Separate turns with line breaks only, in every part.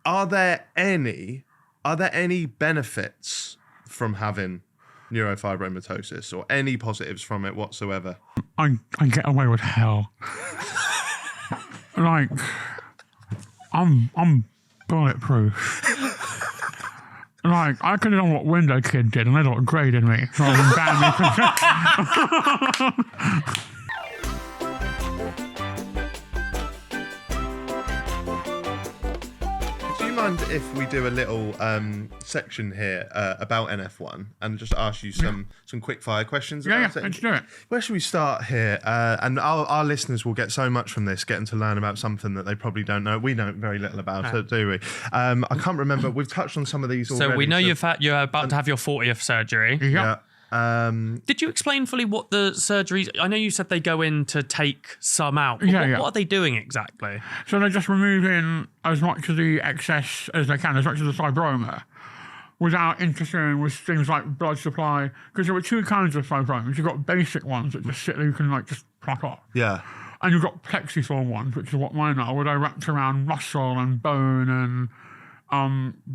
Are there any benefits from having neurofibromatosis or any positives from it whatsoever?
I get away with hell. Like, I'm bulletproof. Like, I could have done what Window Kid did and they look graded me rather than ban me.
Mind if we do a little section here about NF1 and just ask you some quick fire questions about it?
Let's do it.
Where should we start here? And our listeners will get so much from this, getting to learn about something that they probably don't know. We know very little about it, do we? I can't remember. We've touched on some of these already.
So we know you're about to have your 40th surgery.
Yeah.
Did you explain fully what the surgeries? I know you said they go in to take some out. But what are they doing exactly?
So they're just removing as much of the excess as they can, as much of the fibroma, without interfering with things like blood supply. Because there were two kinds of fibromas. You've got basic ones that just sit there, you can like just pluck off.
Yeah.
And you've got plexiform ones, which is what mine are, where they wrapped around muscle and bone and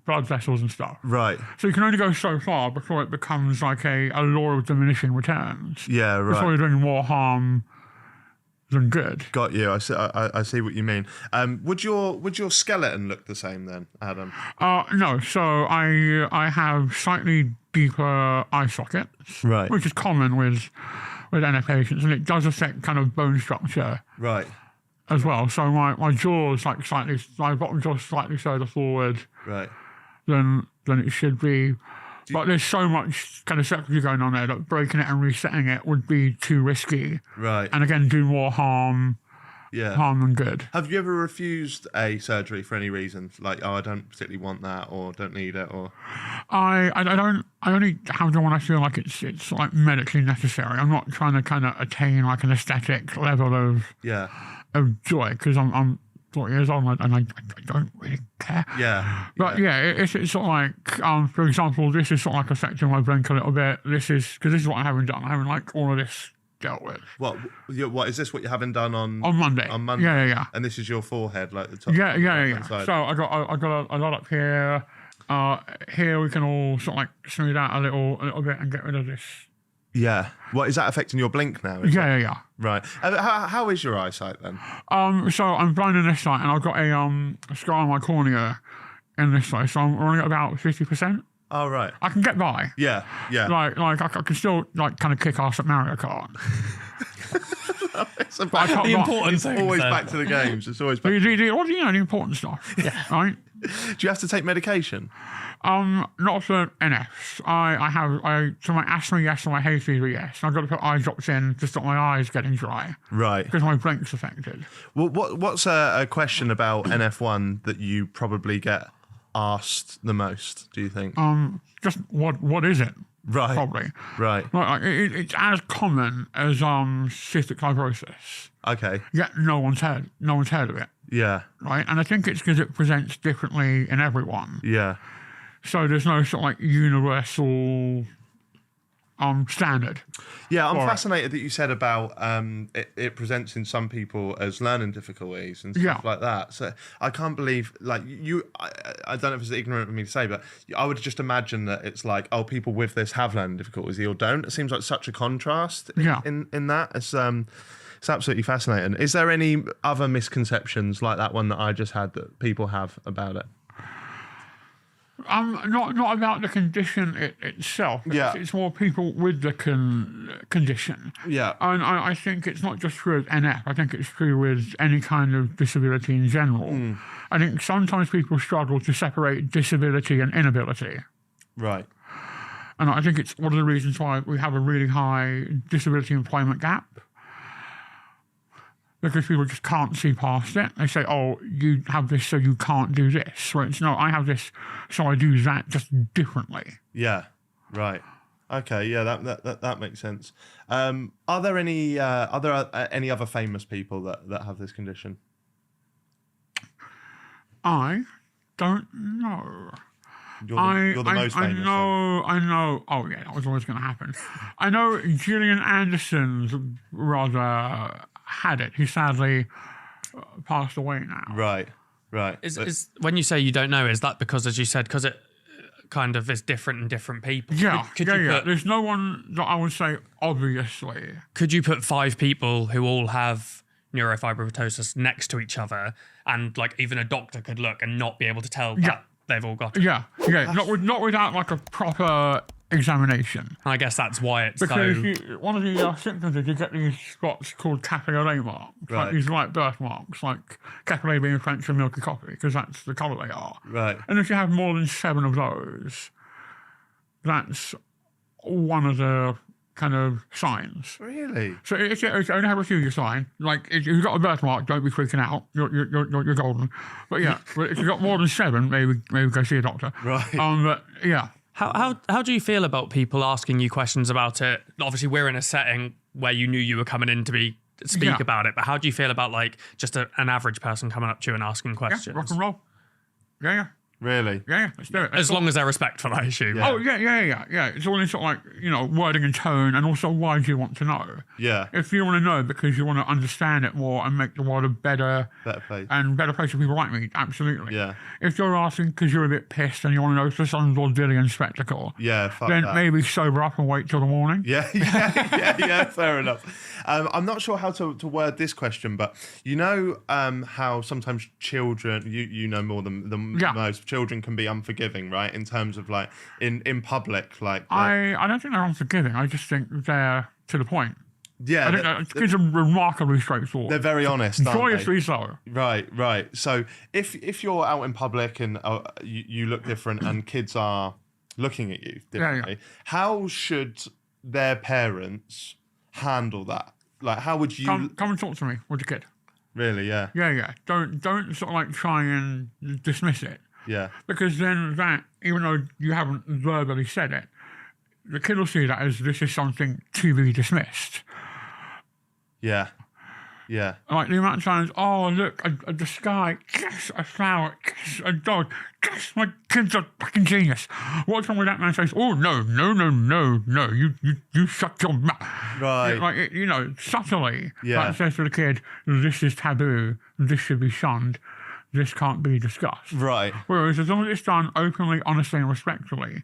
blood vessels and stuff.
Right.
So you can only go so far before it becomes like a law of diminishing returns.
Yeah, right.
Before you're doing more harm than good.
Got you. I see what you mean. Would your skeleton look the same then, Adam?
No. So I have slightly deeper eye sockets,
right,
which is common with NF patients, and it does affect kind of bone structure,
right,
as well. So my jaw's like my bottom jaw's slightly further forward,
right,
than it should be. But there's so much kind of circuitry going on there that breaking it and resetting it would be too risky.
Right.
And again, do more harm than good.
Have you ever refused a surgery for any reason? Like, I don't particularly want that or don't need it or...
I only have them when I feel like it's like medically necessary. I'm not trying to kind of attain like an aesthetic level of joy because I'm 40 years old and I don't really care.
Yeah.
But it's sort of like, for example, this is sort of like affecting my blink a little bit. This is what I haven't done. I haven't like all of this dealt with.
What is this what you haven't done on
Monday?
On Monday.
Yeah.
And this is your forehead, like the top.
Yeah. So I got a lot up here. Here we can all sort of like smooth out a little bit and get rid of this.
Yeah. What is that affecting your blink now?
Yeah.
Right. How is your eyesight then?
So I'm blind in this side, and I've got a scar on my cornea in this side, so I'm only at about 50%.
Oh, right.
I can get by.
Yeah.
Like I can still like kind of kick ass at Mario Kart.
It's the
important thing.
Always back to the games. It's always back.
The important stuff. Yeah. Right.
Do you have to take medication?
Not for NFs. So my asthma, yes, and my hay fever, yes. I've got to put eye drops in to stop my eyes getting dry.
Right.
Because my blink's affected.
Well, what's a question about NF1 that you probably get asked the most, do you think?
Just what is it?
Right.
Probably.
Right.
Like it's as common as cystic fibrosis.
Okay.
Yet no one's heard of it.
Yeah.
Right? And I think it's because it presents differently in everyone.
Yeah.
So there's no sort of like universal standard.
Yeah, I'm fascinated that you said about it presents in some people as learning difficulties and stuff like that. So I can't believe, like, I don't know if it's ignorant of me to say, but I would just imagine that it's like, oh, people with this have learning difficulties or don't. It seems like such a contrast in that. It's absolutely fascinating. Is there any other misconceptions like that one that I just had that people have about it?
Not about the condition itself. It's more people with the condition.
Yeah.
And I think it's not just true with NF. I think it's true with any kind of disability in general. I think sometimes people struggle to separate disability and inability.
Right.
And I think it's one of the reasons why we have a really high disability employment gap. Because people just can't see past it. They say, oh, you have this, so you can't do this. Where it's, no, I have this, so I do that just differently.
Yeah, right. Okay, yeah, that makes sense. Are there any other famous people that have this condition? I
don't know.
You're the most famous.
I know. Oh, yeah, that was always going to happen. I know Gillian Anderson's rather had it. He sadly passed away now.
Right. Right.
Is when you say you don't know, is that because, as you said, because it kind of is different in different people?
Yeah, There's no one that I would say obviously.
Could you put 5 people who all have neurofibromatosis next to each other, and like even a doctor could look and not be able to tell that they've all got it?
Yeah. Not without like a proper examination.
I guess that's why it's
because one of the symptoms is you get these spots called capillary marks, like these white birthmarks, like capillary being French for milky coffee, because that's the colour they are.
Right.
And if you have more than 7 of those, that's one of the kind of signs.
Really?
So if you only have a few, you're fine. Like if you've got a birthmark, don't be freaking out. You're golden. But yeah, but if you've got more than 7, maybe go see a doctor.
Right.
But yeah.
How do you feel about people asking you questions about it? Obviously, we're in a setting where you knew you were coming in to speak about it, but how do you feel about like just an average person coming up to you and asking questions?
Rock and roll. Yeah.
Really?
Yeah, let's do it.
As long as they're respectful, I assume.
Yeah. Oh, yeah. It's all in sort of like, wording and tone, and also why do you want to know?
Yeah.
If you want to know because you want to understand it more and make the world a better
place.
And better place for people like me, absolutely.
Yeah.
If you're asking because you're a bit pissed and you want to know if there's some vaudevillian spectacle,
then
maybe sober up and wait till the morning.
Yeah, fair enough. I'm not sure how to word this question, but how sometimes children, you know more than most, children can be unforgiving, right? In terms of like in public, like
I don't think they're unforgiving. I just think they're to the point.
Yeah,
I think kids are remarkably straightforward.
They're very honest,
joyously so.
Right. So if you're out in public and you look different and kids are looking at you differently, how should their parents handle that? Like, how would you
come and talk to me with your kid?
Really? Yeah.
Yeah. Don't sort of like try and dismiss it.
Yeah.
Because then that, even though you haven't verbally said it, the kid will see that as this is something to be dismissed.
Yeah.
Like the amount of times, oh, look, the sky, yes, a flower, yes, a dog, yes, my kid's a fucking genius. What's wrong with that man says, oh, no, you shut your mouth.
Right.
Like, subtly,
yeah.
That says to the kid, this is taboo, this should be shunned, this can't be discussed.
Right.
Whereas as long as it's done openly, honestly, and respectfully,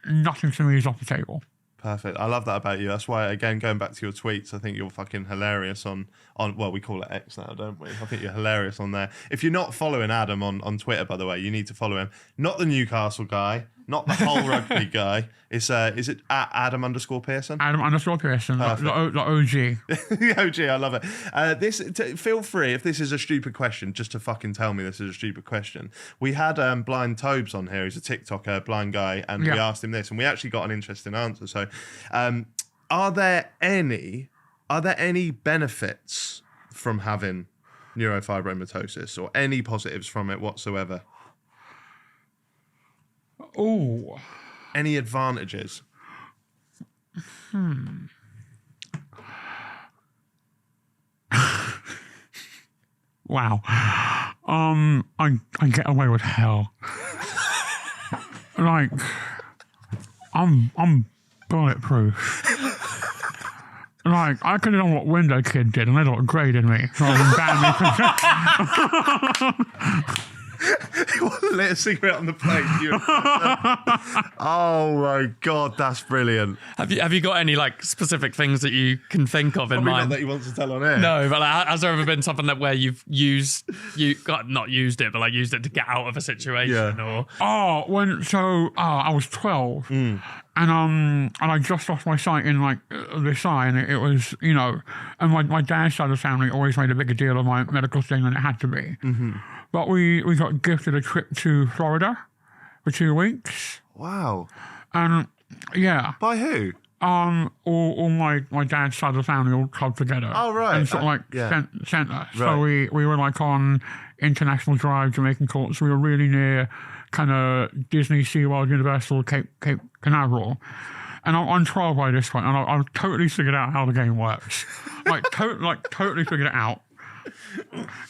nothing to me is off the table.
Perfect. I love that about you. That's why, again, going back to your tweets, I think you're fucking hilarious on well, we call it X now, don't we? I think you're hilarious on there. If you're not following Adam on Twitter, by the way, you need to follow him. Not the Newcastle guy, not the whole rugby guy. It's is it at Adam_Pearson?
Adam_Pearson, the OG.
The OG, I love it. Feel free, if this is a stupid question, just to fucking tell me this is a stupid question. We had Blind Tobes on here, who's a TikToker, blind guy, and we asked him this, and we actually got an interesting answer. So, are there any benefits from having neurofibromatosis, or any positives from it whatsoever?
Oh.
Any advantages?
Wow. I get away with hell. Like, I'm bulletproof. Like, I could have done what Window Kid did, and they graded me rather than banned me.
He wasn't lit a cigarette on the plate. Oh my God, that's brilliant.
Have you got any like specific things that you can think of in mind?
Not that you want to tell on air.
No, but like, has there ever been something where you've not used it, but like used it to get out of a situation? Or
I was 12. And I just lost my sight in like this eye, and it was, and my dad's side of the family always made a bigger deal of my medical thing than it had to be. Mm-hmm. But we got gifted a trip to Florida for 2 weeks.
Wow.
And yeah.
By who?
All my dad's side of the family all clubbed together.
Oh, right.
And sort of sent us.
Right.
So we were like on International Drive, Jamaican Courts. We were really near kind of Disney, SeaWorld, Universal, Cape Canaveral. And I'm 12 by this point, and I've totally figured out how the game works. Totally figured it out.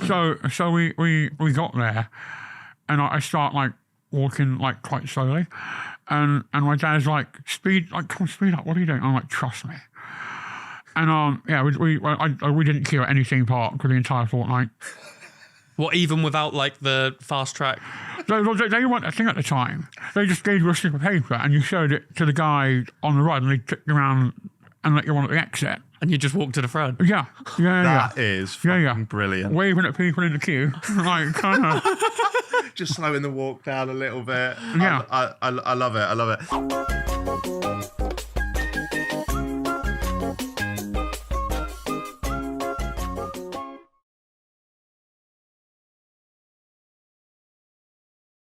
So we got there, and I start like walking like quite slowly, and my dad's like, come on, speed up, what are you doing? I'm like, trust me. And we didn't queue at any theme park for the entire fortnight.
What, even without like the fast track?
They weren't a thing at the time. They just gave you a slip of paper and you showed it to the guy on the ride and they took you around and let you on at the exit.
And you just walk to the front?
Yeah.
That is fucking brilliant.
Waving at people in the queue. Like, kind of.
Just slowing the walk down a little bit.
Yeah.
I love it. I love it.